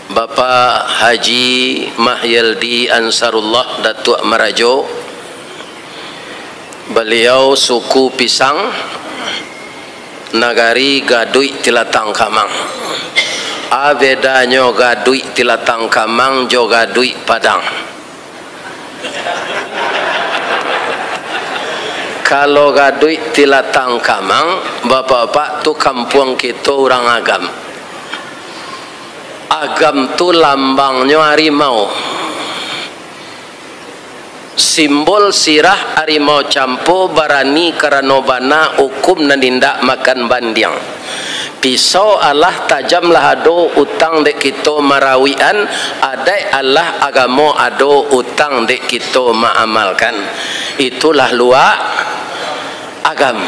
Bapak Haji Mahyaldi Ansarullah Datuk Merajo, beliau suku Pisang, nagari Gadui Tilatang Kamang. Bedanya Gadui Tilatang Kamang jo Gadui Padang. Kalau Gadui Tilatang Kamang, bapak-bapak tu kampung kita orang agam. Agam tu lambangnya harimau. Simbol sirah harimau campo barani karanobana hukum nanindak makan bandiang. Pisau Allah tajamlah ado utang dek kita marawian, adai Allah agamo ado utang dek kita maamalkan. Itulah luak agam.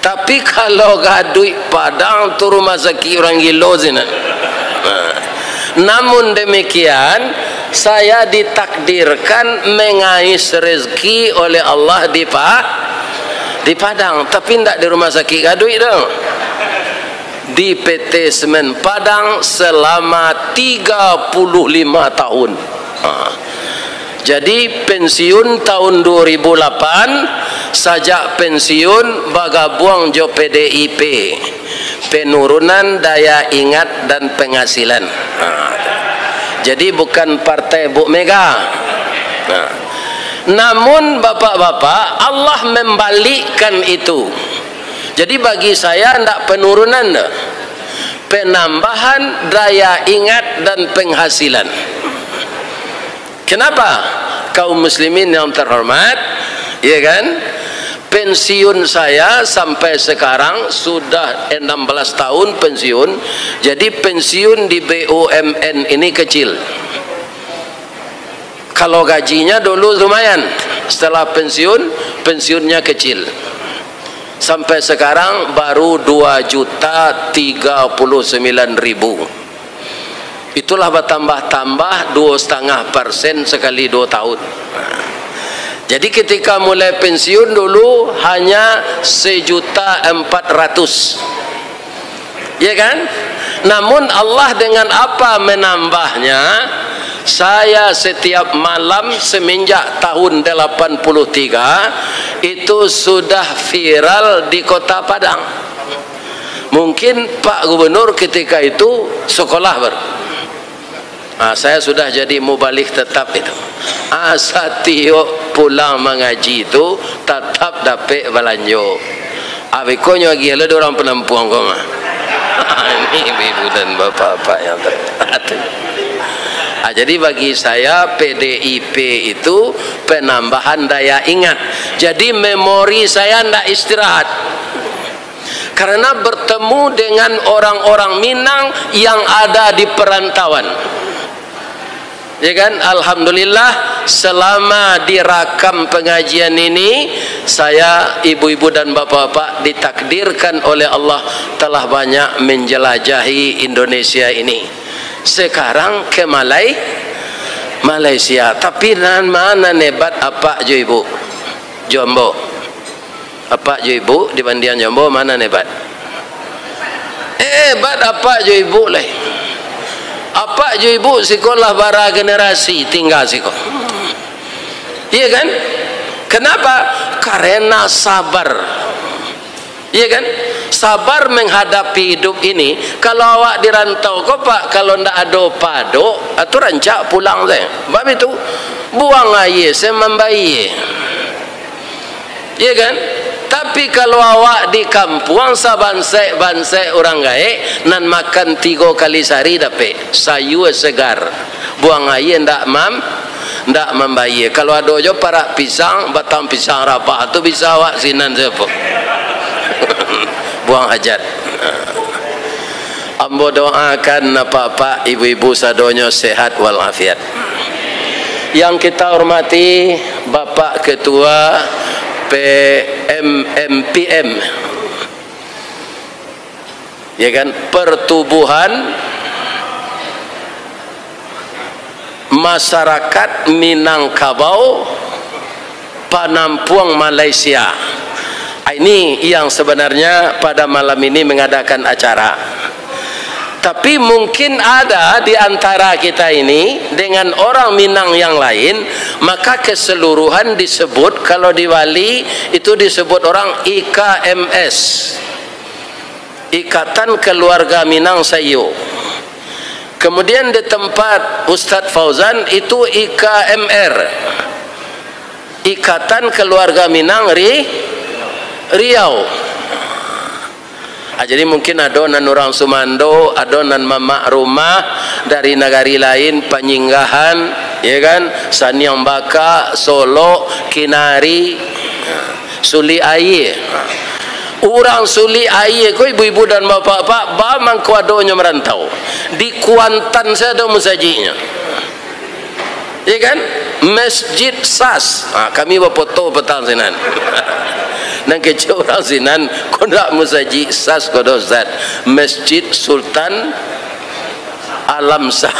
Tapi kalau Gadui Padang tu rumah sakit orang gilo zina. Namun demikian saya ditakdirkan mengais rezeki oleh Allah di Padang, tapi tidak di rumah sakit Gadui dong. Di PT Semen Padang selama 35 tahun. Jadi pensiun tahun 2008, sajak pensiun bagabung jo PDIP, penurunan daya ingat dan penghasilan. Jadi bukan partai Bu Mega. Namun bapak-bapak, Allah membalikkan itu. Jadi bagi saya tidak penurunan, penambahan daya ingat dan penghasilan. Kenapa? Kaum muslimin yang terhormat, ya kan? Pensiun saya sampai sekarang sudah 16 tahun pensiun. Jadi pensiun di BUMN ini kecil. Kalau gajinya dulu lumayan, setelah pensiun, pensiunnya kecil. Sampai sekarang baru 2.039.000. Itulah bertambah-tambah 2,5% sekali 2 tahun. Jadi ketika mulai pensiun dulu hanya 1.400.000, ya kan? Namun Allah dengan apa menambahnya? Saya setiap malam semenjak tahun 83 itu sudah viral di Kota Padang. Mungkin Pak Gubernur ketika itu sekolah baru. Saya sudah jadi mubalik tetap itu. Satio pulang mengaji itu tetap dapat balanjo. Abikonyo lagi ada orang penampuan kau mah. Ini ibu dan bapak-bapak yang terhormat. Jadi bagi saya PDIP itu penambahan daya ingat. Jadi memori saya tidak istirahat. Karena bertemu dengan orang-orang Minang yang ada di perantauan. Ya kan, alhamdulillah selama dirakam pengajian ini saya, ibu-ibu dan bapak-bapak ditakdirkan oleh Allah telah banyak menjelajahi Indonesia ini. Sekarang ke Malaysia, tapi mana nebat apa jo ibu? Jombo. Apa jo ibu dibanding Jombo mana nebat? Hebat apa jo ibu lah. Apa jo ibu sekolah bara generasi tinggal siko. Iya kan? Kenapa? Karena sabar. Iya kan? Sabar menghadapi hidup ini. Kalau awak dirantau kok Pak, kalau ndak ada pado, atau rancak pulang saya. Sebab itu buang air saya membayi. Iya kan? Tapi kalau awak di kampung sabansek orang gaek nan makan 3 kali sehari dapat sayur segar, buang air ndak membayi. Kalau ada jo para pisang, batang pisang rapah tu bisa awak sinan siapa buang hajat. Ambo doakan bapak ibu-ibu sadonyo sehat walafiat. Yang kita hormati Bapak Ketua PMMPM, ya kan, Pertubuhan Masyarakat Minangkabau Penampuang Malaysia. Ini yang sebenarnya pada malam ini mengadakan acara. Tapi mungkin ada di antara kita ini dengan orang Minang yang lain, maka keseluruhan disebut, kalau di Bali itu disebut orang IKMS, Ikatan Keluarga Minang Sayo. Kemudian di tempat Ustadz Fauzan itu IKMR, Ikatan Keluarga Minang Riau. Jadi mungkin adonan orang Sumando, adonan mama rumah dari negari lain, Penyinggahan, ya kan, Saniang Baka, Solo, Kinari, Suli Aye. Orang Suli Aye ko ibu-ibu dan bapak-bapak bamang kuadonya merantau. Di Kuantan saya ada musajinya. Ya kan? Masjid Sas. Kami foto petang sinan. Nang kecil orang sinan kondak musaji Sas kodo Ustaz. Masjid Sultan Alam Sah.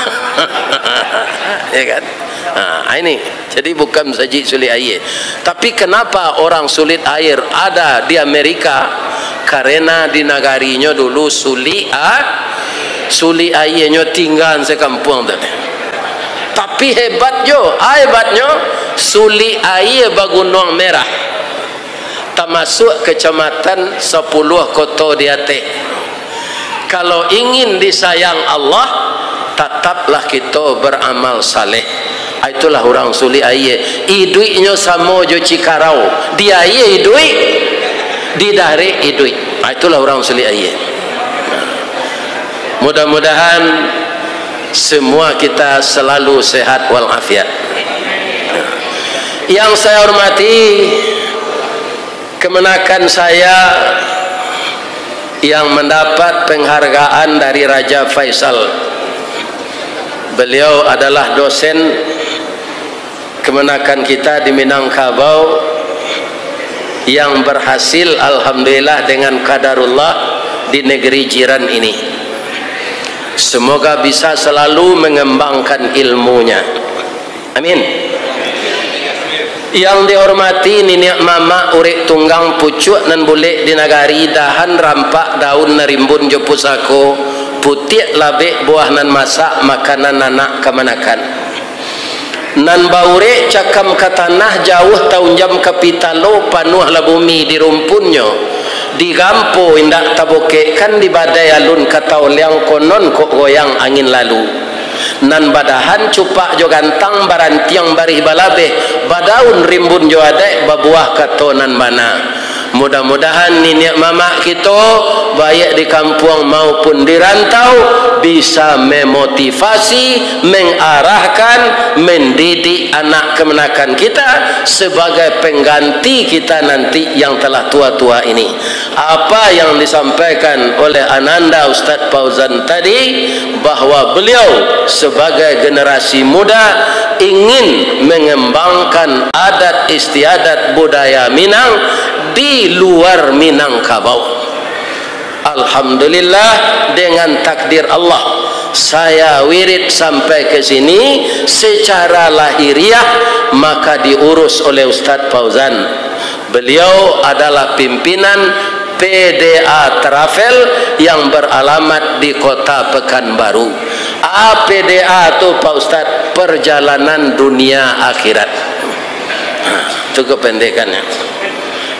Ya kan? Ini jadi bukan saji sulit air. Tapi kenapa orang sulit air ada di Amerika? Karena di negarinya dulu sulit airnya tinggal sekampung tadi. Tapi hebatnya sulit air Bagunong Merah, termasuk kecamatan 10 kota di Aceh. Kalau ingin disayang Allah, tetaplah kita beramal saleh. Itulah orang Suli Aye. Iduitnya sama jo Cikarau. Dia Aye iduit, di Dare iduit. Itulah orang Suli Aye. Mudah-mudahan semua kita selalu sehat walafiat. Yang saya hormati, kemenakan saya yang mendapat penghargaan dari Raja Faisal. Beliau adalah dosen kemenakan kita di Minangkabau yang berhasil alhamdulillah dengan qadarullah di negeri jiran ini. Semoga bisa selalu mengembangkan ilmunya. Amin. Yang dihormati Nenek Mama Urik Tunggang Pucuk nan boleh di nagari dahan rampak daun narimbun jo pusako putih labek buah nan masak makanan anak kemenakan. Nan baure cakam ke tanah jauh tahun jam kapitalo panuh la bumi di rumpunnya di gampo indak taboke kan di badai alun kata yang konon kok goyang angin lalu. Nan badahan cupak jo gantang barantiang barih balabe badaun rimbun jo adek babuah katonan mana. Mudah-mudahan nenek mama kita baik di kampung maupun di rantau bisa memotivasi, mengarahkan, mendidik anak kemenakan kita sebagai pengganti kita nanti yang telah tua-tua ini. Apa yang disampaikan oleh Ananda Ustadz Fauzan tadi, bahwa beliau sebagai generasi muda ingin mengembangkan adat istiadat budaya Minang di luar Minangkabau. Alhamdulillah dengan takdir Allah saya wirid sampai ke sini secara lahiriah, maka diurus oleh Ustadz Fauzan. Beliau adalah pimpinan PDA Travel yang beralamat di Kota Pekanbaru. PDA itu Pak Ustadz, perjalanan dunia akhirat. Itu kependekannya.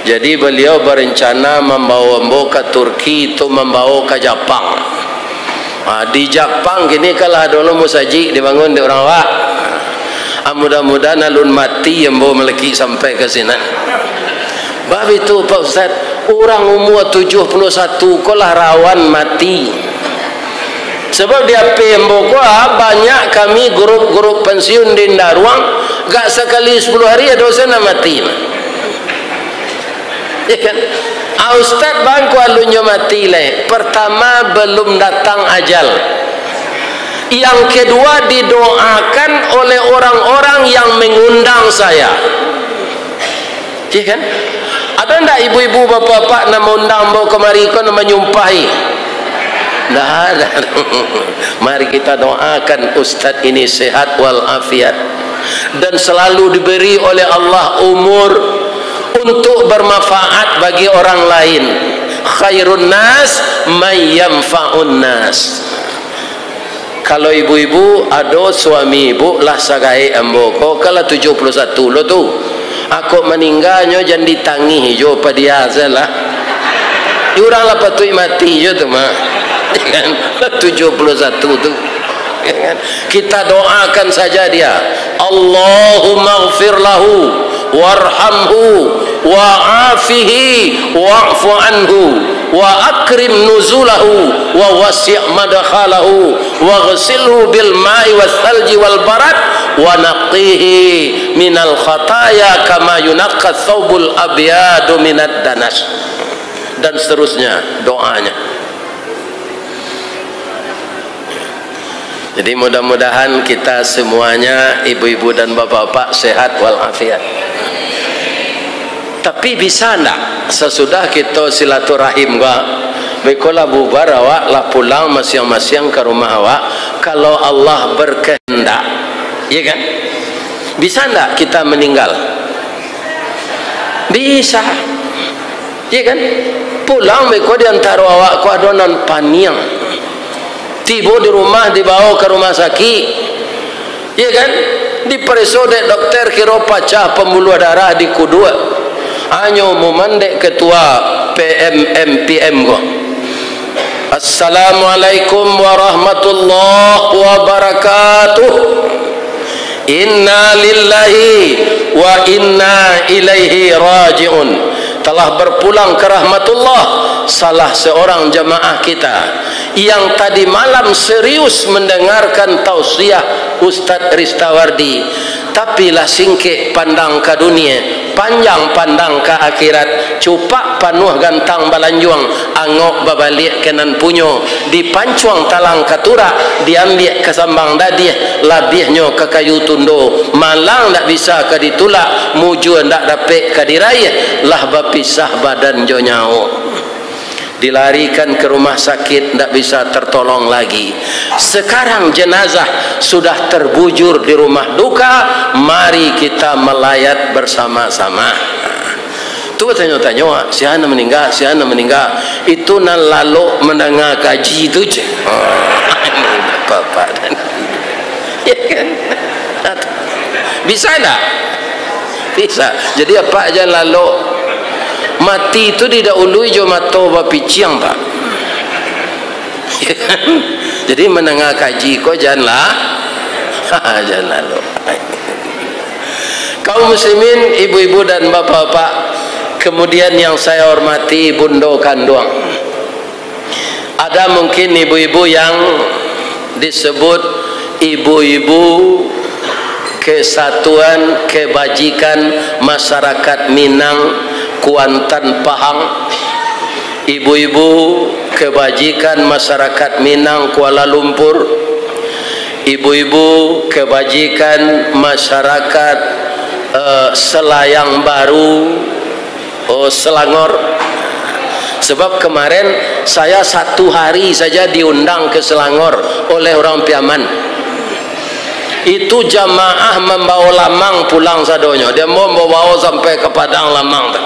Jadi beliau berencana membawa ke Turki, itu membawa ke Jepang. Di Jepang gini kalau dulu musaji dibangun di orang wak. Mudah-mudahan alun mati yang bawa meleki sampai ke sini. Bab itu Pak Ustaz, orang umur 71 kolah rawan mati. Sebab dia pemboko banyak kami grup-grup pensiun di Ndaruang, gak sekali 10 hari ada dosen mati. Ya kan? Ustaz bangku alunnya mati leh. Pertama belum datang ajal. Yang kedua didoakan oleh orang-orang yang mengundang saya. Ya kan? Ada ndak ibu-ibu bapak-bapak nak undang bawa kemari kon menyumpahi? Ndak ada. Mari kita doakan Ustaz ini sehat walafiat dan selalu diberi oleh Allah umur untuk bermanfaat bagi orang lain. Khairun nas may yanfa'un nas. kalau ibu-ibu ada suami ibu lah sagai ambo ko kala 71 lo tu aku meninggalnya jangan ditangi jo padia salah orang lah patut mati jo tu mah kan 71 tu kan? Kita doakan saja dia, Allahumma ighfir lahu warhamhu wa'afihi wa'fu anhu wa akrim nuzulahu wa wasi' madkhalahu wa ghsilhu bil ma'i was thalji wal barad wa naqihi minal khataya kama yunaqqa thawbul abyadu minad danas, dan seterusnya doanya. Jadi mudah-mudahan kita semuanya, ibu-ibu dan bapak-bapak, sehat walafiat. Tapi bisa enggak sesudah kita silaturahim gua bekola bubar awak lah pulang masing-masing ke rumah awak, kalau Allah berkehendak, ya kan? Bisa enggak kita meninggal? Bisa, ya kan? Pulang beko di antara awak ku adonan paniang, tiba di rumah dibawa ke rumah sakit, ya kan? Diperiksa dek dokter kira pecah pembuluh darah di kudua, hanya memandek ketua PMMPM kok. Assalamualaikum warahmatullahi wabarakatuh. Inna lillahi wa inna ilaihi raji'un. Telah berpulang ke rahmatullah salah seorang jamaah kita yang tadi malam serius mendengarkan tausiah Ustadz Ristawardi, tapi lah singkik pandang ke dunia, panjang pandang ke akhirat, cupak panuh gantang balanjuang, angok babalik kenan punyo, dipancuang talang katura, diambil ke sambang dadih, labihnya ke kayu tundo, malang tak bisa ke ditulak, muju tak dapat ke diraih, lah bapisah badan jo nyao, dilarikan ke rumah sakit, tak bisa tertolong lagi. Sekarang jenazah sudah terbujur di rumah duka, mari kita melayat bersama-sama. Tu tanya-tanya, siapa meninggal, siapa meninggal, itu nan lalu mendengar kaji itu je. Bapak dan ya kan? Bisa tak? Bisa. Jadi apa aja lalu mati itu tidak ului jo mato bapiciang pak. Jadi menengah kaji kok janganlah jangan lalu. Kaum muslimin, ibu-ibu dan bapak-bapak, kemudian yang saya hormati bundo kanduang, ada mungkin ibu-ibu yang disebut ibu-ibu Kesatuan Kebajikan Masyarakat Minang Kuantan Pahang, ibu-ibu Kebajikan Masyarakat Minang Kuala Lumpur, ibu-ibu Kebajikan Masyarakat Selayang Baru, Selangor. Sebab kemarin saya 1 hari saja diundang ke Selangor oleh orang Piaman. Itu jamaah membawa lamang pulang sadonyo, dia mau bawa sampai ke Padang lamang tak?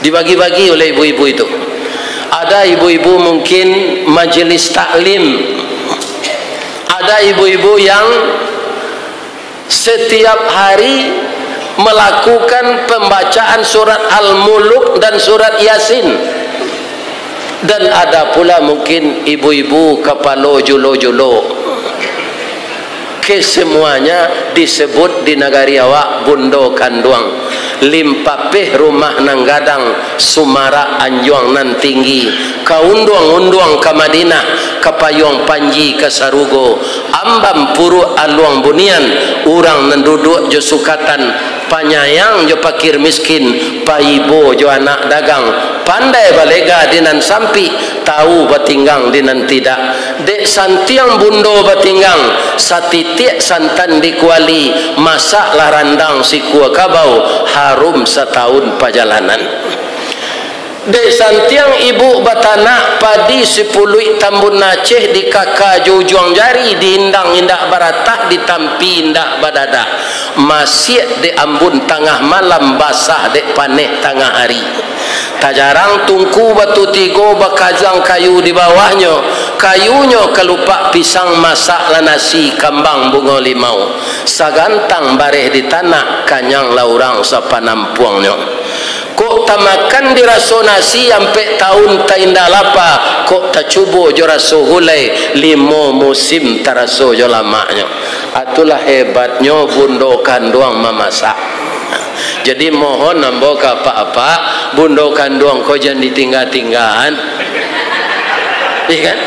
Dibagi-bagi oleh ibu-ibu itu. Ada ibu-ibu mungkin majelis taklim, ada ibu-ibu yang setiap hari melakukan pembacaan surat Al-Muluk dan surat Yasin, dan ada pula mungkin ibu-ibu kepala julo-julo. Kesemuanya disebut di negari awak bundo kanduang, limpapeh rumah nanggadang Sumara Anjuang nan tinggi, kaunduang-unduang ke Madinah, kapayong Panji ke Sarugo, ambam puru aluang bunian, urang nenduduk jo sukatan, panyayang jo pakir miskin, paibo jo anak dagang, pandai balega dinan sampi, tahu batinggang dinan tidak, dek santiang bundo batinggang, satitiak santan dikuali, masak larandang si kuah kabau, harum setahun perjalanan. Dek santiang ibu batanak padi 10 tambun Aceh di kakak jujuang jari, diindang indak baratah, ditampi indak badada, masih di ambun tengah malam, basah dek paneh tengah hari. Tak jarang tungku batu tigo bakazang kayu di bawahnya, kayunya kelupak pisang masak la nasi kambang bunga limau sagantang bareh di tanah kanyang laurang sapanampuangnya kok tamakan diraso nasi sampai tahun ta indah lapa kok ta cubo jo raso hulai limo musim taraso jo lamaknya atulah hebatnya bundokan doang memasak. Jadi mohon nambo ke apa-apa bundokan doang kau jangan ditinggal-tinggalan. Iya kan?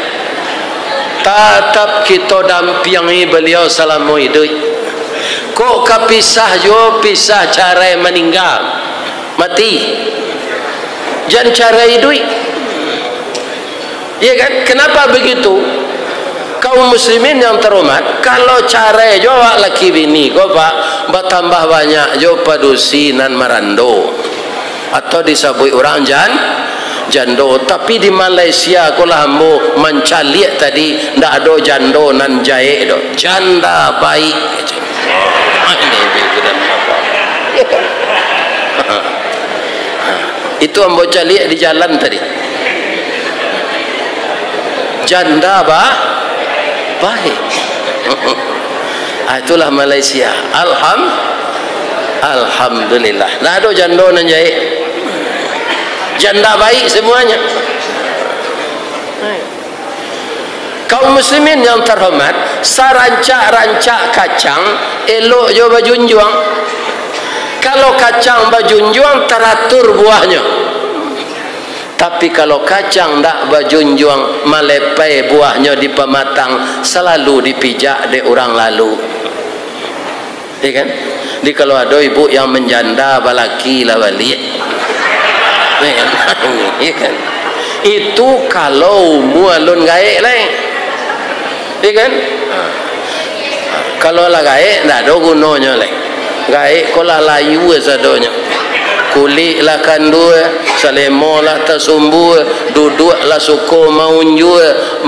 Tatap kita dampingi beliau selama hidup. Kok kepisah jo pisah cara meninggal mati. Jangan cara hidup. Iya kan? Kenapa begitu? Kaum muslimin yang terhormat, kalau cara jo laki bini kau pak bertambah banyak jo padusinan marando atau disabui orang jando, tapi di Malaysia kau lah mau mencaliak tadi ndak ada jando nan jaye do janda baik itu ambo caliak di jalan tadi janda baik. Itulah Malaysia. Alhamdulillah. Nah ada janda nan jahit. Janda baik semuanya. Kaum muslimin yang terhormat, sarancak-rancak kacang elok jo bajunjuang. Kalau kacang bajunjuang teratur buahnya. Tapi kalau kacang ndak bajunjuang malepai buahnya di pematang selalu dipijak de orang lalu. Iya kan? Di kalau ada ibu yang menjanda balaki lah balik. Iya kan? Itu kalau mualun gaek lah. Iya kan? Kalau lah gaek ndak ada gunanya lah. Gaek kalau layu sadonya. Kulit lah kandua, selemo lah tersumbu, duduk lah suku maunju,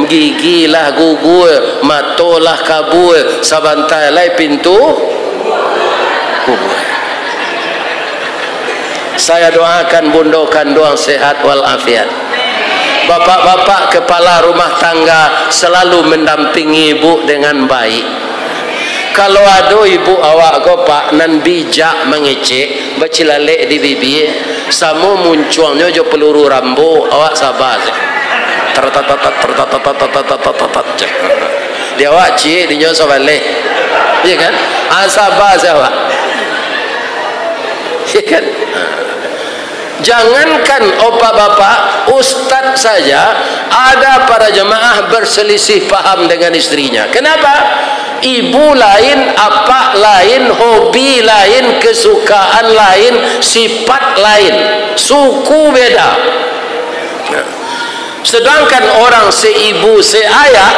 gigi lah gugu, mato lah kabu, sabantai lah pintu kubur. Saya doakan bundokan doang sehat walafiat. Bapak-bapak kepala rumah tangga selalu mendampingi ibu dengan baik. Kalau ada ibu awak ko pak nan bijak mengecek bacilalek di bibir sama munculnya jo peluru rambo awak sabar dia awak cik dia sabaleh iya kan sabar awak iya kan jangankan opa bapak ustaz saja ada para jemaah berselisih paham dengan istrinya. Kenapa? Ibu lain, apa lain, hobi lain, kesukaan lain, sifat lain, suku beda. Sedangkan orang seibu, seayah,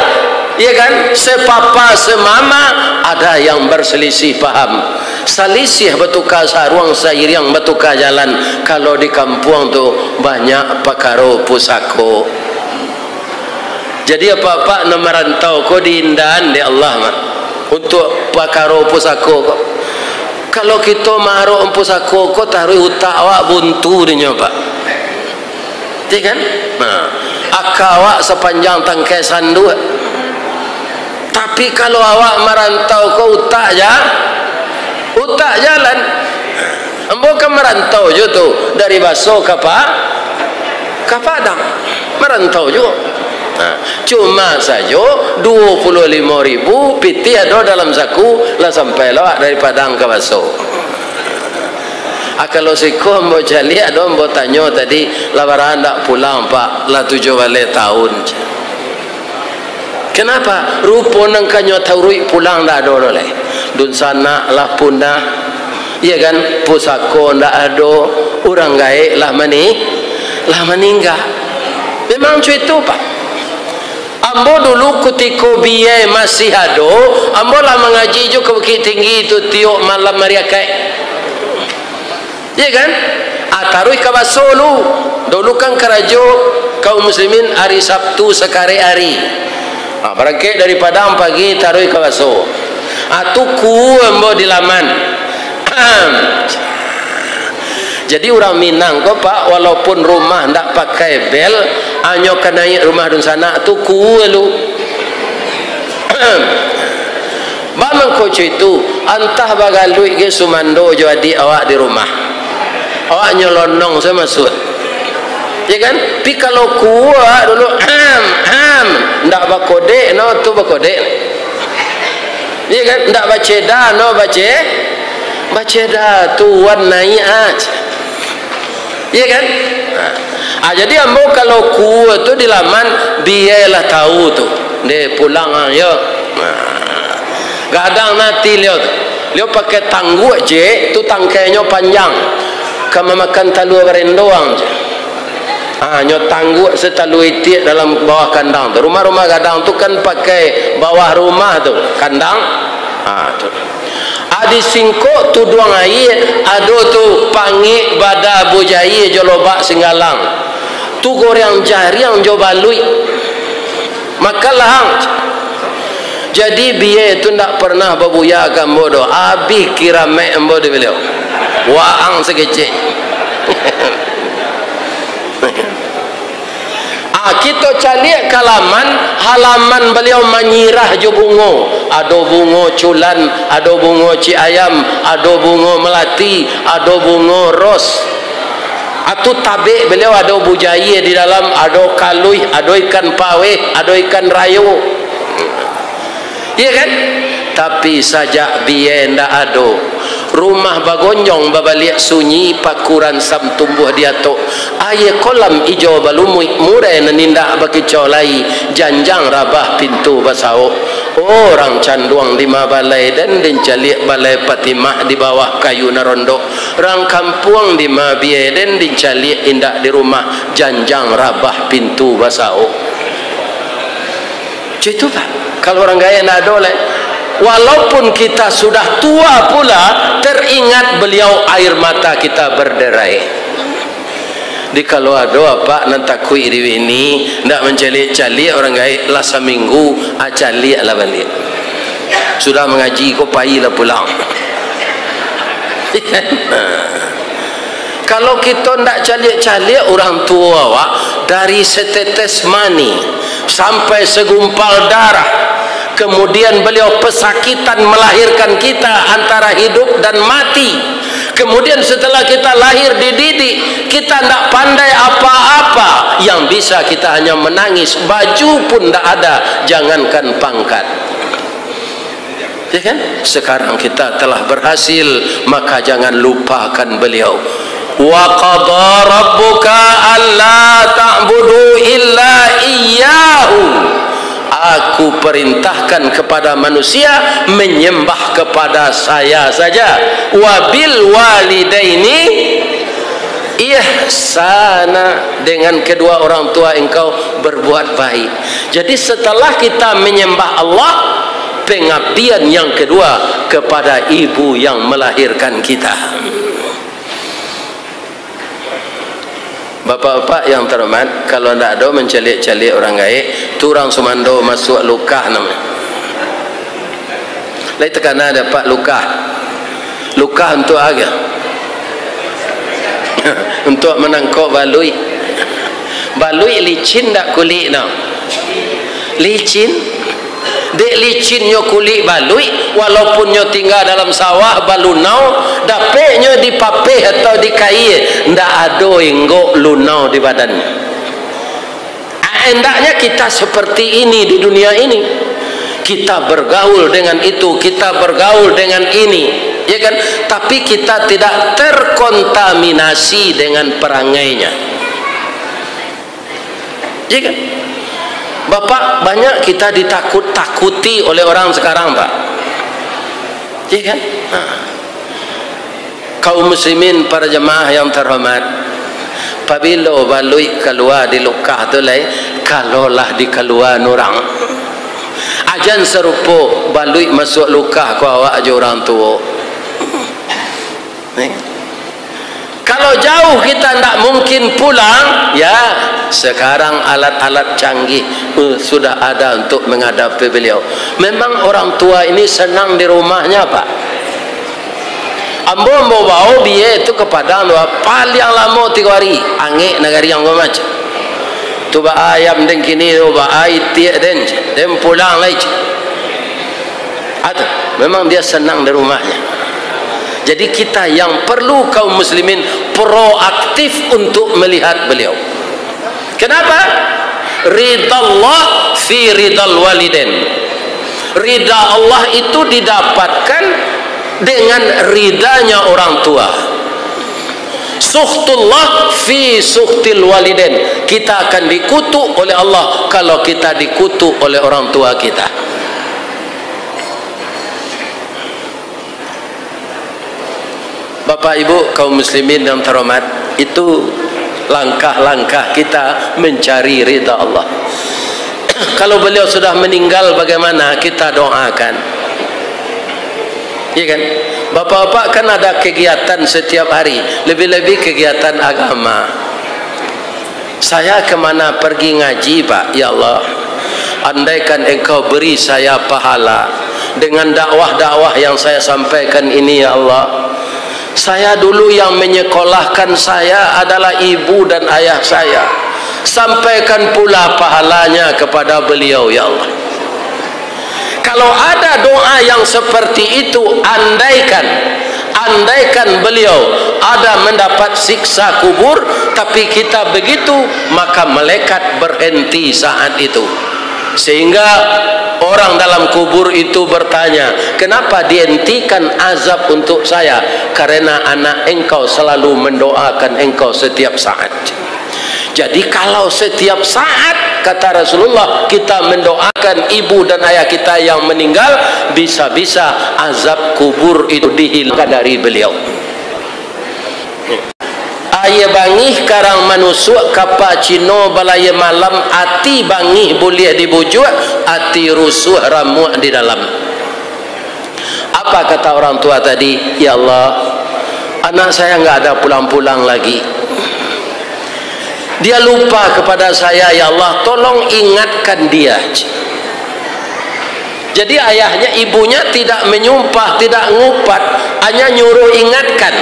ya kan, sepapa, semama, ada yang berselisih paham. Selisih bertukar sarung, seiring bertukar jalan. Kalau di kampung tu banyak pakaro pusako. Jadi apa-apa nak merantau kau diindahan di Allah mak. Untuk pakaro pusako kau. Kalau kita maru pusako kau taruh utak awak buntu di nyoba. Iya kan? Nah, akawak sepanjang tangkai sandu. Tapi kalau awak merantau kau utak jalan. Ambo kan merantau je tu dari Baso ke Padang. Merantau juga. Nah, cuma saja 25.000 piti ada dalam saku lah sampai lawak dari Padang ke Baso. Kalau siko ambo jali ada ambo tanya tadi lawaran tak pulang pak lah 7 balik tahun. Kenapa? Rupa nang kanyo taurui pulang tak ada oleh. Dun sana lah punah. Iya kan? Pusako tak ada. Orang gaek lah meninggal. Memang itu pak. Ambo dulu ketika biaya masih ada, ambo lah mengaji juga ke Bukit Tinggi itu tiok malam mariakai. Iya kan? Taruh ke Baso dulu kan kerajo kaum muslimin hari Sabtu sekali hari. Berangkat dari Padang pagi taruh ke Baso. Tuku ambo di laman. Jadi orang Minang kok Pak, walaupun rumah ndak pakai bel, hanya kan naik rumah dun sana tu ku lu. Bamang koco itu antah bagalui ke sumando jadi awak di rumah. Awak nyelonong saya masuk. Ya kan? Pi kalau kuat dulu ndak bakode no tu bakode. Ya kan? Ndak baceda no baceda tuan naik aja. Ya kan? Jadi ambo kalau kuat tu di laman biarlah tahu tu. Dia pulang ayo. Kadang nanti Leo pakai tangguh je, tu tangkainya panjang. Kamu makan talu beren doang je. Nyo tangguh setalu itik dalam bawah kandang tu. Rumah-rumah kadang tu kan pakai bawah rumah tu, kandang. Tu. Adi singkok tu duang air, ado tu pangi bada bujai jolobak singgalang. Tu goreng jari yang jo balui. Makalah. Jadi biaya itu tidak pernah babuya gambo do. Habis kira mek embo de beliau. Waang sekecil. Kita cari halaman beliau menyirah jo bungo. Ado bungo culan, ado bungo ci ayam, ado bungo melati, ado bungo ros. Atu tabe beliau ado bujaya di dalam, ado kalui, ado ikan pawe, ado ikan rayo. Iya kan? Tapi sajak biaya ndak ado. Rumah bagonjong babaliak sunyi pakuran sam tumbuh dia tok. Aye kolam ijo balumui murai nenindak bagi colai janjang rabah pintu basau. Orang canduang di mabalai dan dincaliak balai Patimah di bawah kayu narondo. Orang kampung di mabie dan dincaliak indak di rumah janjang rabah pintu basau. Itu Pak. Kalau orang gaya nak doleh, walaupun kita sudah tua pula, teringat beliau air mata kita berderai. Di kalau ada apa nanti kui di ini, nak mencalik-calik orang gaya lah seminggu, acalik lah balik. Sudah mengaji kau payah lah pulang. Kalau kita nak calik-calik orang tua wak, dari setetes mani sampai segumpal darah, kemudian beliau pesakitan melahirkan kita antara hidup dan mati. Kemudian setelah kita lahir dididik, kita tidak pandai apa-apa. Yang bisa kita hanya menangis. Baju pun tidak ada, jangankan pangkat. Ya kan? Sekarang kita telah berhasil, maka jangan lupakan beliau. Wa qadha rabbuka alla ta'budu illa iyyahu. Aku perintahkan kepada manusia menyembah kepada saya saja. Wabil walidaini ihsana, dengan kedua orang tua engkau berbuat baik. Jadi setelah kita menyembah Allah, pengabdian yang kedua kepada ibu yang melahirkan kita. Bapak-bapak yang terhormat, kalau tidak ada mencalik-calik orang gaib, turang sumando masuk lukah namanya. Lai tekana dapat lukah. Lukah untuk apa? Untuk menangkap balui. Balui licin tak kulit nak? Licin. Dek licin nyo kulit balui, walaupun nyo tinggal dalam sawah balunau, dapet nyo di papeh atau di kai, ndak ada enggok lunau di badannya. Hendaknya kita seperti ini di dunia ini. Kita bergaul dengan itu, kita bergaul dengan ini, ya kan? Tapi kita tidak terkontaminasi dengan perangainya, ya kan? Bapak, banyak kita ditakut-takuti oleh orang sekarang, Pak. Ya kan? Kaum muslimin, para jemaah yang terhormat, apabila balui keluar di lukah tu lai, kalaulah di keluar orang. Ajan serupa balui masuk lukah ku awak aja orang tua. Kalau jauh kita tidak mungkin pulang, ya sekarang alat-alat canggih sudah ada untuk menghadapi beliau. Memang orang tua ini senang di rumahnya, Pak. ambo bau biye itu kepada paling lama 3 hari angin negari yang macam tu ba ayam den kini tu ba ai tiak den pulang lagi ada memang dia senang di rumahnya. Jadi kita yang perlu kaum muslimin proaktif untuk melihat beliau. Kenapa? Ridallah fi ridal walidain. Ridha Allah itu didapatkan dengan ridanya orang tua. Sukhtullah fi sukhtil walidain. Kita akan dikutuk oleh Allah kalau kita dikutuk oleh orang tua kita. Bapak Ibu kaum muslimin yang terhormat, itu langkah-langkah kita mencari ridha Allah. Kalau beliau sudah meninggal, bagaimana kita doakan? Iya kan? Bapak-bapak kan ada kegiatan setiap hari, lebih-lebih kegiatan agama. Saya kemana pergi ngaji, Pak? Ya Allah, andaikan Engkau beri saya pahala dengan dakwah-dakwah yang saya sampaikan ini, ya Allah. Saya dulu yang menyekolahkan saya adalah ibu dan ayah saya. Sampaikan pula pahalanya kepada beliau, ya Allah. Kalau ada doa yang seperti itu, andaikan beliau ada mendapat siksa kubur, tapi kita begitu, maka malaikat berhenti saat itu. Sehingga orang dalam kubur itu bertanya, kenapa dihentikan azab untuk saya? Karena anak engkau selalu mendoakan engkau setiap saat. Jadi kalau setiap saat, kata Rasulullah, kita mendoakan ibu dan ayah kita yang meninggal, bisa-bisa azab kubur itu dihilangkan dari beliau. Aya bangih karang manusuk kapacino balaya malam, ati bangih boleh dibujuk, ati rusuh ramuh di dalam. Apa kata orang tua tadi? Ya Allah, anak saya nggak ada pulang-pulang lagi. Dia lupa kepada saya, ya Allah, tolong ingatkan dia. Jadi ayahnya, ibunya tidak menyumpah, tidak ngupat, hanya nyuruh ingatkan.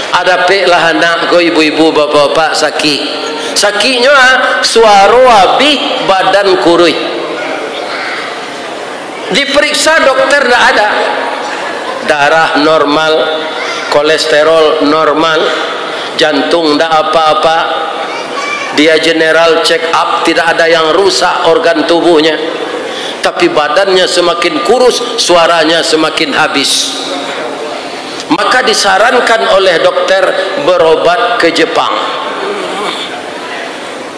Ada peklah anakku, ibu-ibu, bapak-bapak sakit. Sakitnya suara habis, badan kurus. Diperiksa dokter tidak ada. Darah normal, kolesterol normal, jantung tidak apa-apa. Dia general check up, tidak ada yang rusak organ tubuhnya. Tapi badannya semakin kurus, suaranya semakin habis. Maka disarankan oleh dokter berobat ke Jepang.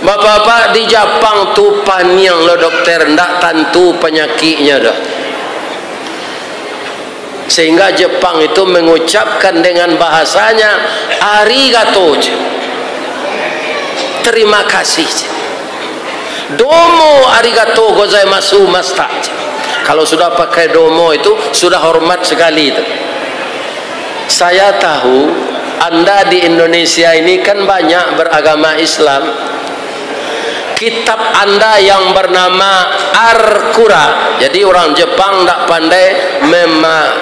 Bapak-bapak, di Jepang tu panjang loh dokter, ndak tentu penyakitnya dah. Sehingga Jepang itu mengucapkan dengan bahasanya arigato, terima kasih. Domo arigato gozaimasu masta. Kalau sudah pakai domo itu sudah hormat sekali itu. Saya tahu Anda di Indonesia ini kan banyak beragama Islam. Kitab Anda yang bernama Al-Qur'an, jadi orang Jepang tidak pandai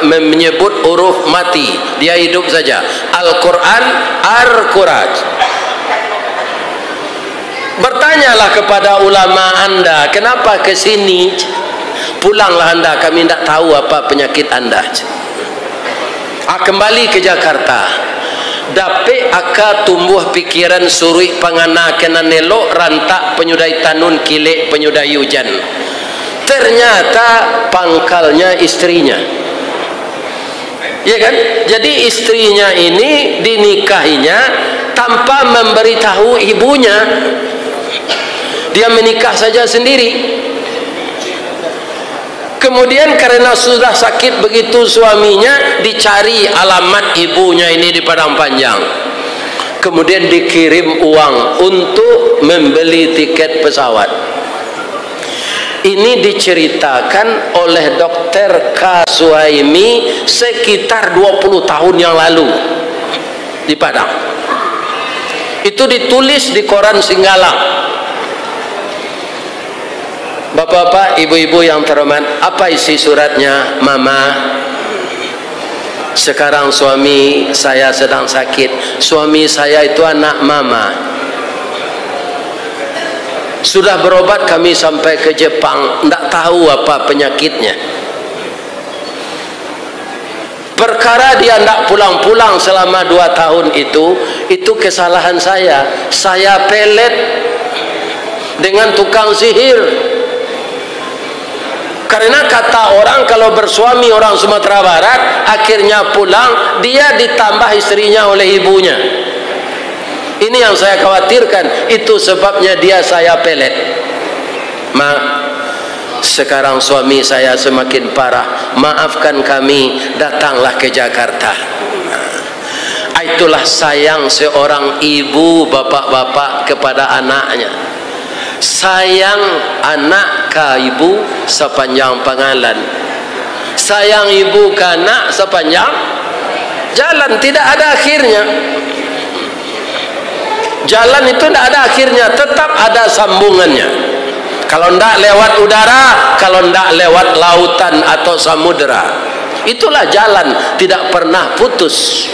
menyebut huruf mati, dia hidup saja. Al-Qur'an, Al-Qur'an. Bertanyalah kepada ulama Anda, kenapa ke sini? Pulanglah Anda, kami tidak tahu apa penyakit Anda. Kembali ke Jakarta, dapat aka tumbuh pikiran surui pangana kena nelok rantak penyudai tanun kilek penyudai hujan. Ternyata pangkalnya istrinya, ya kan? Jadi istrinya ini dinikahinya tanpa memberitahu ibunya. Dia menikah saja sendiri. Kemudian karena sudah sakit begitu suaminya, dicari alamat ibunya ini di Padang Panjang. Kemudian dikirim uang untuk membeli tiket pesawat. Ini diceritakan oleh Dr. K. Suhaimi sekitar 20 tahun yang lalu di Padang. Itu ditulis di koran Singgalang. Bapak-bapak, ibu-ibu yang terhormat, apa isi suratnya? Mama, Sekarang suami saya sedang sakit. Suami saya itu anak mama. Sudah berobat kami sampai ke Jepang, tidak tahu apa penyakitnya. Perkara dia tidak pulang-pulang selama 2 tahun itu kesalahan saya. Saya pelet dengan tukang sihir. Karena kata orang kalau bersuami orang Sumatera Barat, akhirnya pulang, dia ditambah istrinya oleh ibunya. Ini yang saya khawatirkan, itu sebabnya dia saya pelet. Sekarang suami saya semakin parah, maafkan kami, datanglah ke Jakarta. Itulah sayang seorang ibu, bapak-bapak kepada anaknya. Sayang anak ke ibu sepanjang pengalan, sayang ibu ke anak sepanjang jalan, tidak ada akhirnya. Jalan itu tidak ada akhirnya, tetap ada sambungannya. Kalau tidak lewat udara, kalau tidak lewat lautan atau samudera, itulah jalan, tidak pernah putus.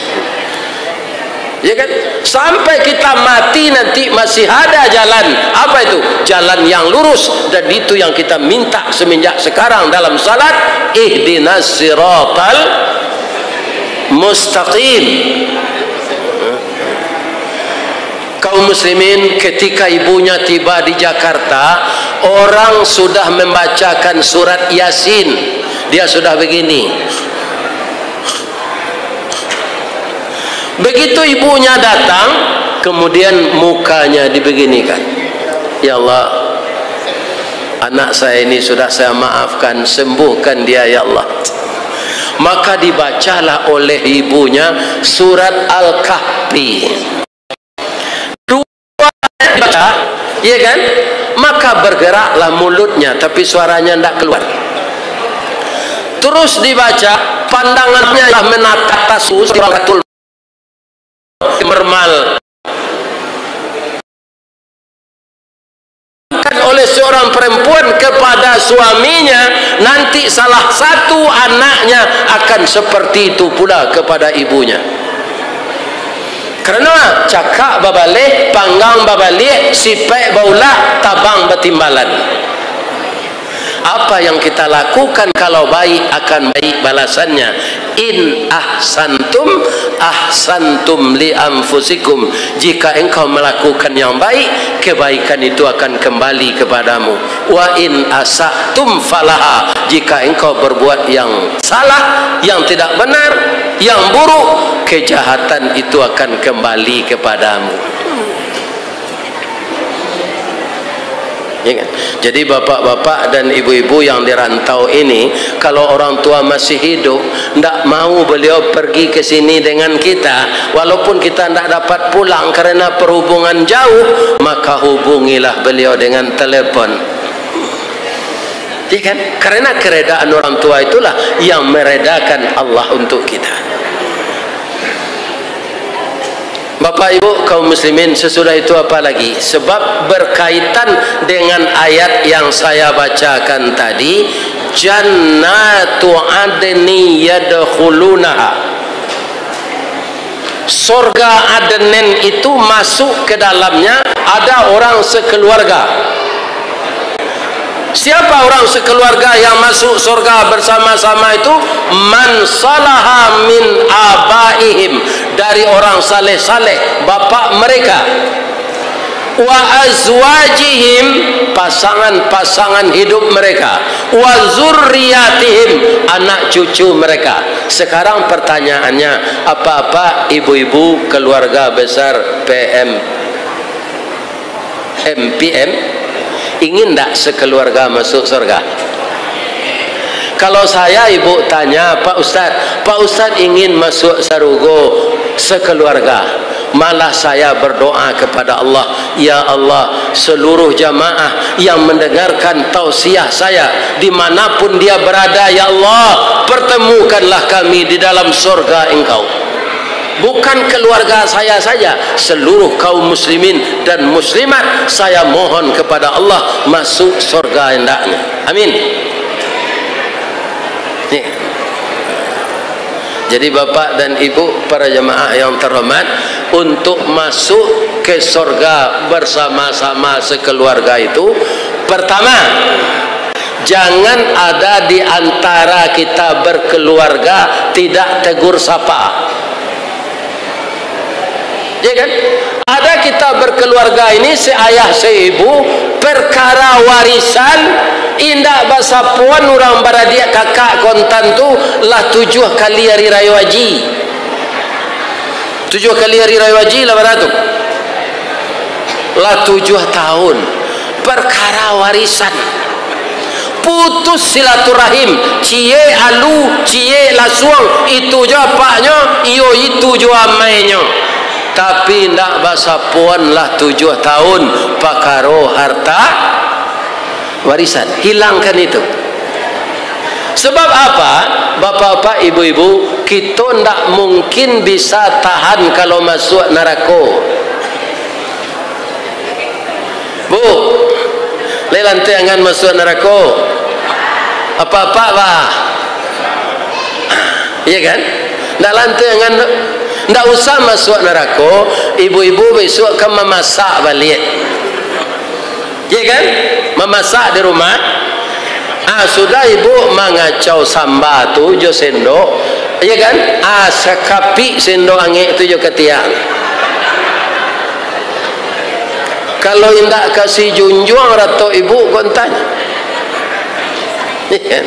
Ya kan? Sampai kita mati nanti masih ada jalan. Apa itu? Jalan yang lurus. Dan itu yang kita minta semenjak sekarang dalam salat. Ihdinas siratal mustaqim. Kaum muslimin, ketika ibunya tiba di Jakarta, orang sudah membacakan surat Yasin. Dia sudah begini. Begitu ibunya datang, kemudian mukanya dibeginikan. Ya Allah, anak saya ini sudah saya maafkan, sembuhkan dia ya Allah. Maka dibacalah oleh ibunya surat Al-Kahfi. Baca, ya kan? Maka bergeraklah mulutnya, tapi suaranya tidak keluar. Terus dibaca, pandangannya menatap atas suratul mermal. Oleh seorang perempuan kepada suaminya, nanti salah satu anaknya akan seperti itu pula kepada ibunya. Kerana cakap babalik, panggang babalik, sipek baulah, tabang betimbalan. Apa yang kita lakukan kalau baik, akan baik balasannya. In ahsantum ahsantum li anfusikum. Jika engkau melakukan yang baik, kebaikan itu akan kembali kepadamu. Wa in asatum falaha. Jika engkau berbuat yang salah, yang tidak benar, yang buruk, kejahatan itu akan kembali kepadamu. Ya kan? Jadi bapak-bapak dan ibu-ibu yang dirantau ini, kalau orang tua masih hidup, tidak mau beliau pergi ke sini dengan kita, walaupun kita tidak dapat pulang karena perhubungan jauh, maka hubungilah beliau dengan telepon. Ya kan? Karena keredaan orang tua itulah yang meredakan Allah untuk kita. Bapak ibu kaum muslimin, sesudah itu apa lagi? Sebab berkaitan dengan ayat yang saya bacakan tadi, jannatu adni yadkhulunaha. Surga Adnen itu masuk ke dalamnya ada orang sekeluarga. Siapa orang sekeluarga yang masuk surga bersama-sama itu? Man salaha min abaihim, dari orang saleh-saleh bapak mereka. Wa azwajihim, pasangan-pasangan hidup mereka. Wa zurriyatihim, anak cucu mereka. Sekarang pertanyaannya, apa-apa ibu-ibu keluarga besar MPM ingin tak sekeluarga masuk surga? Kalau saya ibu tanya, Pak Ustaz ingin masuk sarugo sekeluarga, malah saya berdoa kepada Allah, ya Allah, seluruh jamaah yang mendengarkan tausiah saya dimanapun dia berada, ya Allah, pertemukanlah kami di dalam surga Engkau. Bukan keluarga saya saja, seluruh kaum muslimin dan muslimat, saya mohon kepada Allah masuk surga hendaknya. Amin. Jadi bapak dan ibu para jemaah yang terhormat, untuk masuk ke surga bersama-sama sekeluarga itu, pertama, jangan ada di antara kita berkeluarga tidak tegur sapa. Ya kan? Ada kita berkeluarga ini seayah seibu, perkara warisan indah bahasa puan orang baradia kakak kontan tu lah 7 kali hari raya haji. 7 kali hari raya haji lah beratu. Lah 7 tahun perkara warisan. Putus silaturahim, cie alu, cie lasuang, itu jo paknya, iyo itu jo amainya. Tapi ndak bahasa puan lah 7 tahun pakaro harta warisan, hilangkan itu. Sebab apa? Bapak-bapak, ibu-ibu, kita ndak mungkin bisa tahan kalau masuk neraka. Bu, lelantai angan masuk neraka. Apa-apa bah? Iya kan? Ndak lantai angan. Ndak usah masuk neraka, ibu-ibu besok kan memasak balik. Ya kan? Memasak di rumah. Sudah ibu mengacau sambal tu jo sendok. Ya kan? Sekapi sendok angin tu jo ketiak. Kalau indak kasih junjung rato ibu kontan. Ya kan?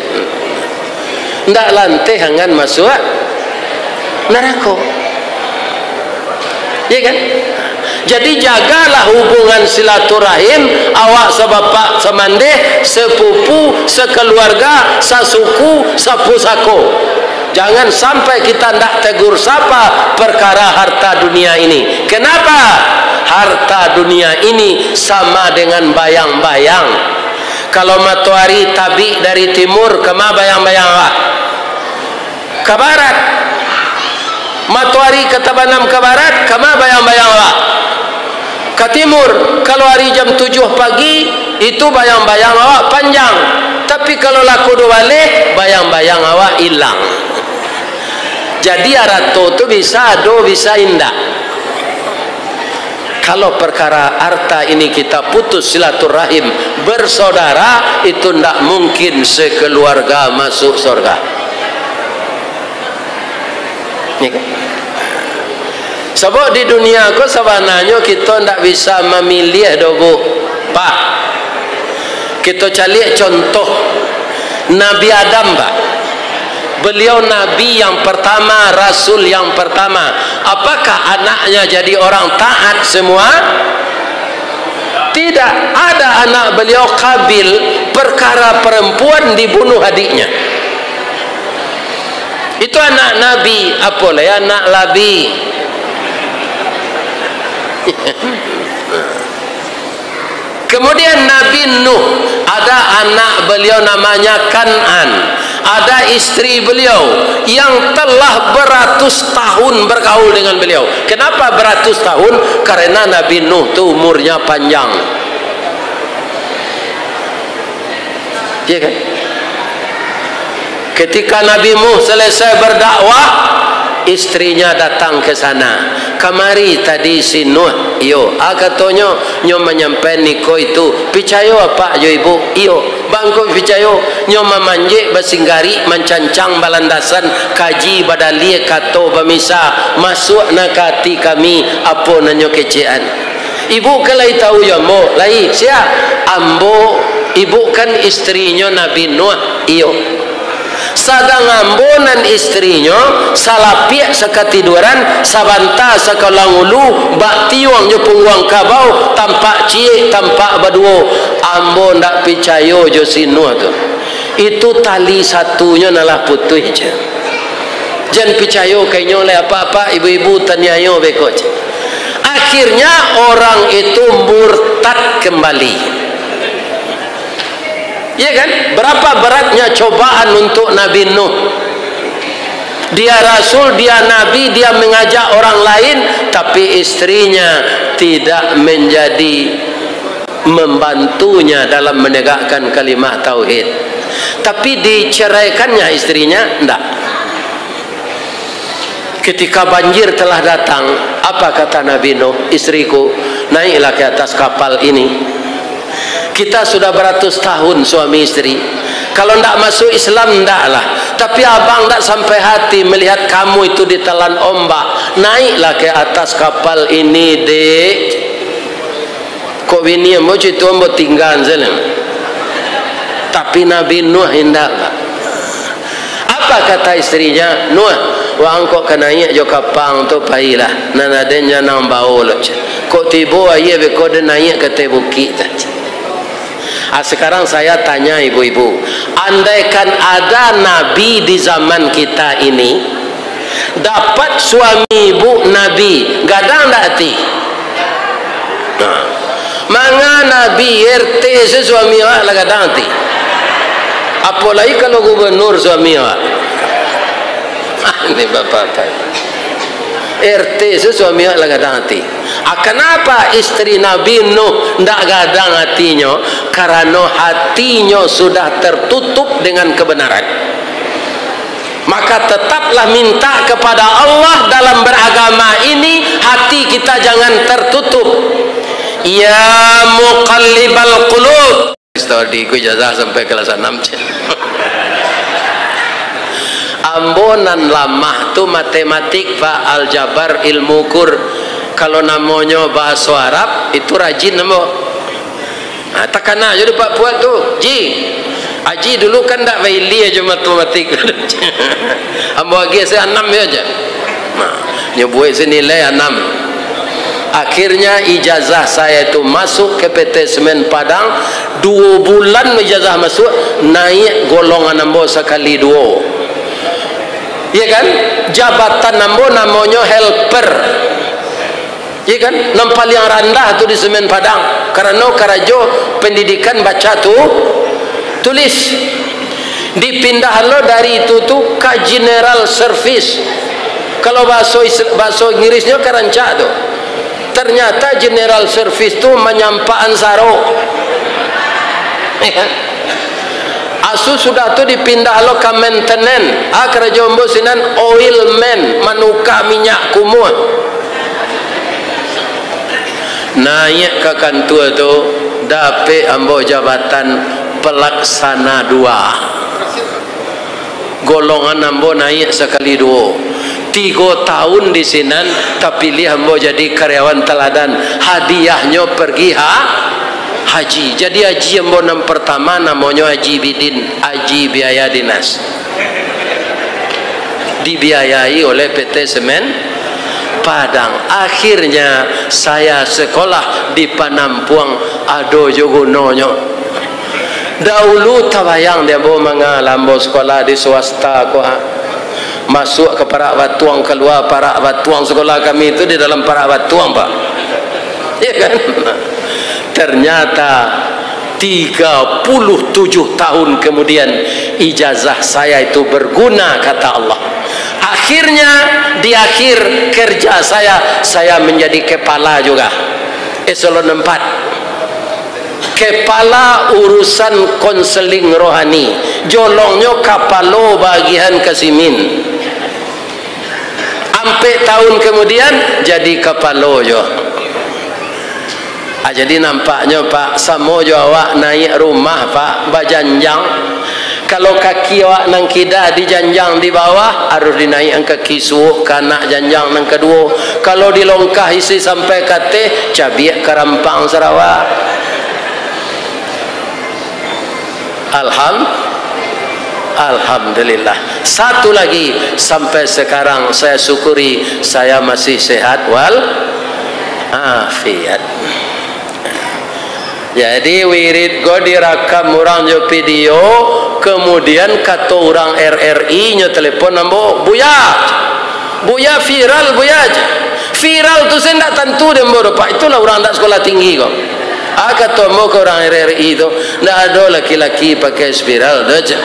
Ndak lantai hangan masuk neraka. Ya kan? Jadi jagalah hubungan silaturahim awak sebapak semandeh, sepupu, sekeluarga, sasuku, sapusako. Jangan sampai kita ndak tegur sapa perkara harta dunia ini. Kenapa? Harta dunia ini sama dengan bayang-bayang. Kalau matahari tabik dari timur, kema bayang-bayang awak? Ke barat. Matahari ketabanam ke barat, kama bayang-bayang awak? Ke timur. Kalau hari jam 7 pagi, itu bayang-bayang awak panjang. Tapi kalau laku balik, bayang-bayang awak hilang. Jadi arato tu bisa ado, bisa indah. Kalau perkara harta ini kita putus silaturahim bersaudara, itu ndak mungkin sekeluarga masuk surga. Sebab di dunia ko sebenarnya kita tidak bisa memilih dobu. Pak, kita cari contoh Nabi Adam, Pak. Beliau Nabi yang pertama, Rasul yang pertama. Apakah anaknya jadi orang taat semua? Tidak. Ada anak beliau Qabil, perkara perempuan dibunuh adiknya. Itu anak Nabi, apalah ya, anak Labi. Kemudian Nabi Nuh, ada anak beliau namanya Kan'an, ada istri beliau yang telah beratus tahun bergaul dengan beliau. Kenapa beratus tahun? Karena Nabi Nuh itu umurnya panjang. Iya kan? Ketika Nabi Nuh selesai berdakwah, istrinya datang ke sana. Kamari tadi si Nuh, iyo. Katanya nyo menyampai niko itu. Picayo apa jo ibu? Iyo. Bangko picayo nyo memanjik basinggari mencancang balandasan kaji badali kato bamisa masuk nakati kami apa nanyo kecean. Ibu kalai tahu ya mo lai sia ambo ibu kan istrinya Nabi Nuh, iyo. Sadang ambonan istrinya salapia sekatiduran sabanta sakalang ulu bak tiwang jo pungguang kabau tampak cie tampak baduo ambo ndak picayo jo sinu tu itu tali satunya nalah putuh je jan picayo kainyo le apa-apa ibu-ibu tanyayo beko je. Akhirnya orang itu murtad kembali. Ya kan? Berapa beratnya cobaan untuk Nabi Nuh. Dia Rasul, dia Nabi, dia mengajak orang lain, tapi istrinya tidak menjadi membantunya dalam menegakkan kalimat tauhid. Tapi diceraikannya istrinya, enggak. Ketika banjir telah datang, apa kata Nabi Nuh? Istriku, naiklah ke atas kapal ini. Kita sudah beratus tahun suami istri. Kalau tidak masuk Islam, tidaklah. Tapi abang tidak sampai hati melihat kamu itu ditelan ombak. Naiklah ke atas kapal ini, dek. Kok bini yang mau itu mau tinggal sana. Tapi Nabi Nuh tidaklah. Apa kata istrinya? Nuh, wang kok kena naik jo kapang tu pailah. Nana denja nang bau loh. Kok tibo aye be kok de naik ke bukit. Sekarang saya tanya ibu-ibu, andaikan ada nabi di zaman kita ini, dapat suami ibu nabi, gadang tak hati? Nah, manga nabi RT suami awak lah gadang hati. Apalagi kalau gubernur suami awak. Ini bapak-bapak. RT suami awak lah gadang hati. Kenapa istri Nabi Nuh tidak gadang hatinya? Karena hatinya sudah tertutup dengan kebenaran. Maka tetaplah minta kepada Allah dalam beragama ini, hati kita jangan tertutup. Ya muqallibal qulub. Studi ku ijazah sampai kelas 6. Ambonan lamah tu matematik fa aljabar ilmu kur. Kalau namanya bahasa Arab itu rajin nama. Takkan aja dia pak buat tu. Haji dulu kan tak baili aja matematik. Ambo lagi saya 6 aja. Nah, nyebuat senilai 6. Akhirnya ijazah saya itu masuk ke PT Semen Padang. 2 bulan ijazah masuk, naik golongan ambo sekali 2. Iya kan? Jabatan ambo namanya helper. Ya kan, yang paling rendah tu di Semen Padang. Karena karajo pendidikan baca tu tulis. Dipindah lo dari itu tu ke general service. Kalau bahasa Inggrisnya keranca tu. Ternyata general service tu menyampaan saro. Ya kan? Asu sudah tu dipindah lo ke maintenance. Karajo ambo sinan oil man, manuka minyak kumut. Naik ke kantor tu dapat ambo jabatan pelaksana 2. Golongan ambo naik sekali 2. 3 tahun di sini tapi lihat ambo jadi karyawan teladan. Hadiahnya pergi haji. Jadi haji ambo yang pertama namanya Haji Bidin, haji biaya dinas. Dibiayai oleh PT Semen Padang. Akhirnya saya sekolah di Panampuang ado jogononya. Dahulu tabayang dia bawa mengalambo sekolah di swasta ko. Masuk ke Parak Batuang, keluar Parak Batuang. Sekolah kami itu di dalam Parak Batuang, Pak. Ya kan? Ternyata 37 tahun kemudian ijazah saya itu berguna, kata Allah. Akhirnya di akhir kerja saya menjadi kepala juga eselon 4, kepala urusan konseling rohani, jolongnya kapalo bagian kasimin. Sampai tahun kemudian jadi kapalo jo. Jadi nampaknya Pak, samo jo awak naik rumah Pak bajanjang. Kalau kaki awak nang kida di janjang di bawah, harus dinaikkan kaki suuk kanak janjang nang kedua. Kalau dilongkah isi sampai kate, cabiak Karampang Sarawak. Alhamdulillah. Satu lagi, sampai sekarang saya syukuri saya masih sehat wal afiat. Jadi wirid go direkam orang jo video, kemudian kata orang RRI nyo telepon nambo buya viral buya aja. Viral tu saya tak tentu dia mbo Pak, itulah orang tak sekolah tinggi kok. Kata mau ke orang RRI tu ndak ada laki-laki pakai spiral dah aja.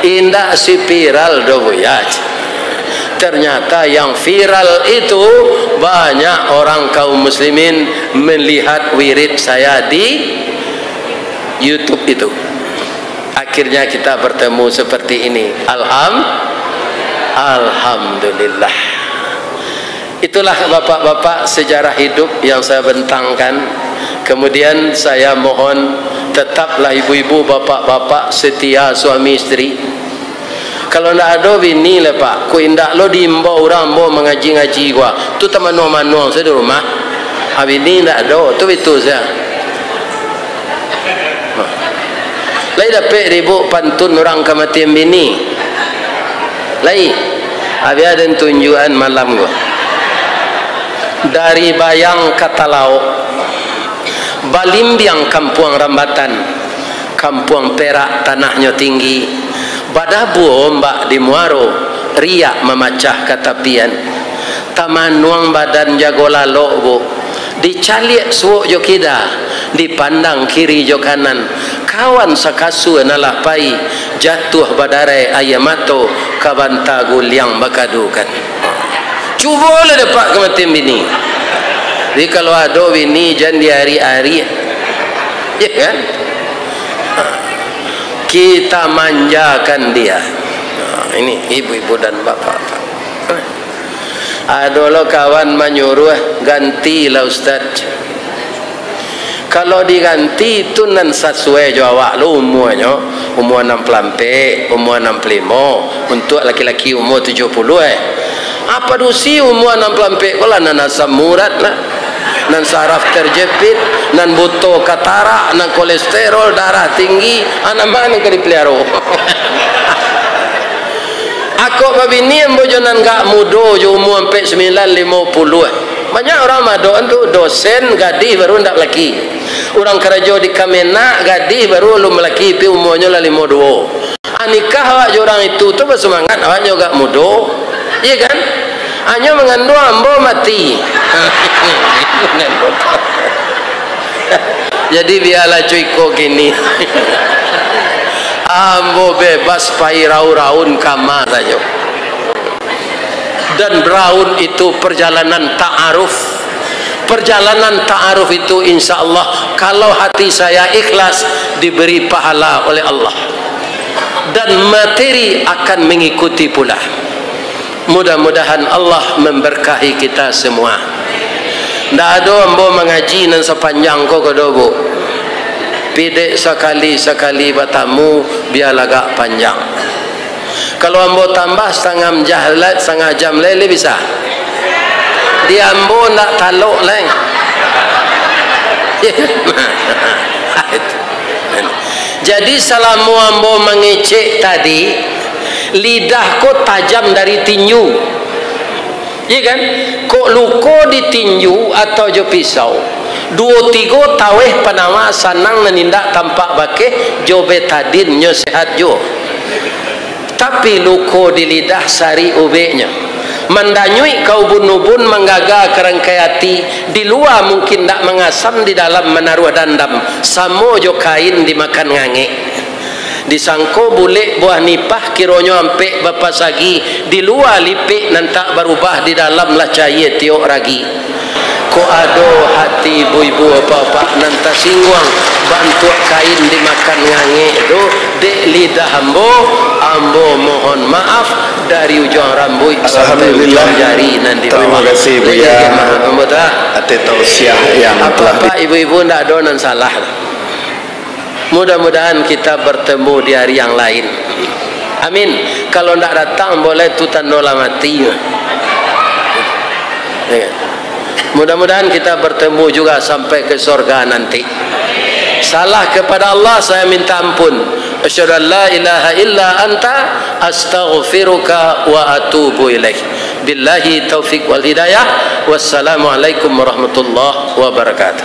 Indah si viral do buya aja. Ternyata yang viral itu banyak orang kaum muslimin melihat wirid saya di YouTube itu. Akhirnya kita bertemu seperti ini. Alhamdulillah. Itulah bapak-bapak sejarah hidup yang saya bentangkan. Kemudian saya mohon tetaplah ibu-ibu, bapak-bapak setia suami istri. Kalau ndak ada bini le pak, ku indak lo diimbau orang bo mengaji-ngaji gua. Tu tamanu-manu saya di rumah. Bini ndak ada, tu itu saya. Lai dapat ribu pantun orang kematian bini. Lai, abi ada tunjukan malam gua. Dari Bayang kata lauk, Balimbiang kampung Rambatan, kampung Perak tanahnya tinggi, Badabu ombak di Muaro, riak memacah katapian, taman nuang badan jago lalok bu, dicaliak suuk jo kida, dipandang kiri jo kanan, kawan sakasu nalah pai, jatuh badare ayamato, kabanta guliang bakadukan. Cuba lah dapat kematian bini. Jadi kalau ada bini jangan di hari-hari, ya kan? Kita manjakan dia. Ini ibu-ibu dan bapak-bapak. Ada lo kawan menyuruh gantilah Ustaz. Kalau diganti itu nan sesuai jawab lo umurnya, umur 64, umur 65, untuk laki-laki umur 70 Apa dusi umur 64 kalau nan asam urat lah, nan saraf terjepit, nan buto katarak, nan kolesterol darah tinggi, anak mana ke dipelihara? Aku babini yang bojonan gak mudo jo umur sampai 950. Banyak orang madoan tu dosen gadis baru ndak laki. Orang kerja di Kemenak gadis baru lu laki pi umurnya lah 52. Nikah awak orang itu tu bersemangat awaknya gak mudo. Iya kan? Hanya mengandung ambo mati. Jadi biarlah cuiko gini. Ambo bebas pai raun-raun kama saja. Dan raun itu perjalanan ta'aruf. Perjalanan ta'aruf itu insya Allah kalau hati saya ikhlas diberi pahala oleh Allah. Dan materi akan mengikuti pula. Mudah-mudahan Allah memberkahi kita semua. Ndak ada ambo mengaji nan sepanjang ko kodobo. Pidek sekali-sekali batamu biarlah gak panjang. Kalau ambo tambah setengah jam lele bisa. Dia ambo ndak taluk leng. Jadi selama ambo mengecek tadi, lidahku tajam dari tinju, iya kan? Kok luko di tinju atau jo pisau, 2-3 taweh panama sanang menindak tampak bakeh jo betadin nyo sehat jo. Tapi luko di lidah sari ubeknya, mandanyui kau bunubun menggaga kerangkaiati di luar mungkin tak mengasam, di dalam menaruh dandam samo jo kain dimakan ngange. Disangko boleh buah nipah kironyo ampe bapa sagi di luar lipik nantak berubah di dalam lah cahaya tiok ragi. Ko ado hati ibu-ibu bapak nanta singwang bantu kain dimakan ngange do dek lidah ambo mohon maaf dari ujung rambut sampai ujung jari nanti. Terima kasih Bu ya atas tausiah yang telah apa ibu-ibu ndak ada nan salah. Mudah-mudahan kita bertemu di hari yang lain. Amin. Kalau tidak datang boleh tu tandola mati. Mudah-mudahan kita bertemu juga sampai ke surga nanti. Salah kepada Allah saya minta ampun. Asyhadu an la ilaha illa anta astaghfiruka wa atubu ilaik. Billahi taufik wal hidayah. Wassalamualaikum warahmatullahi wabarakatuh.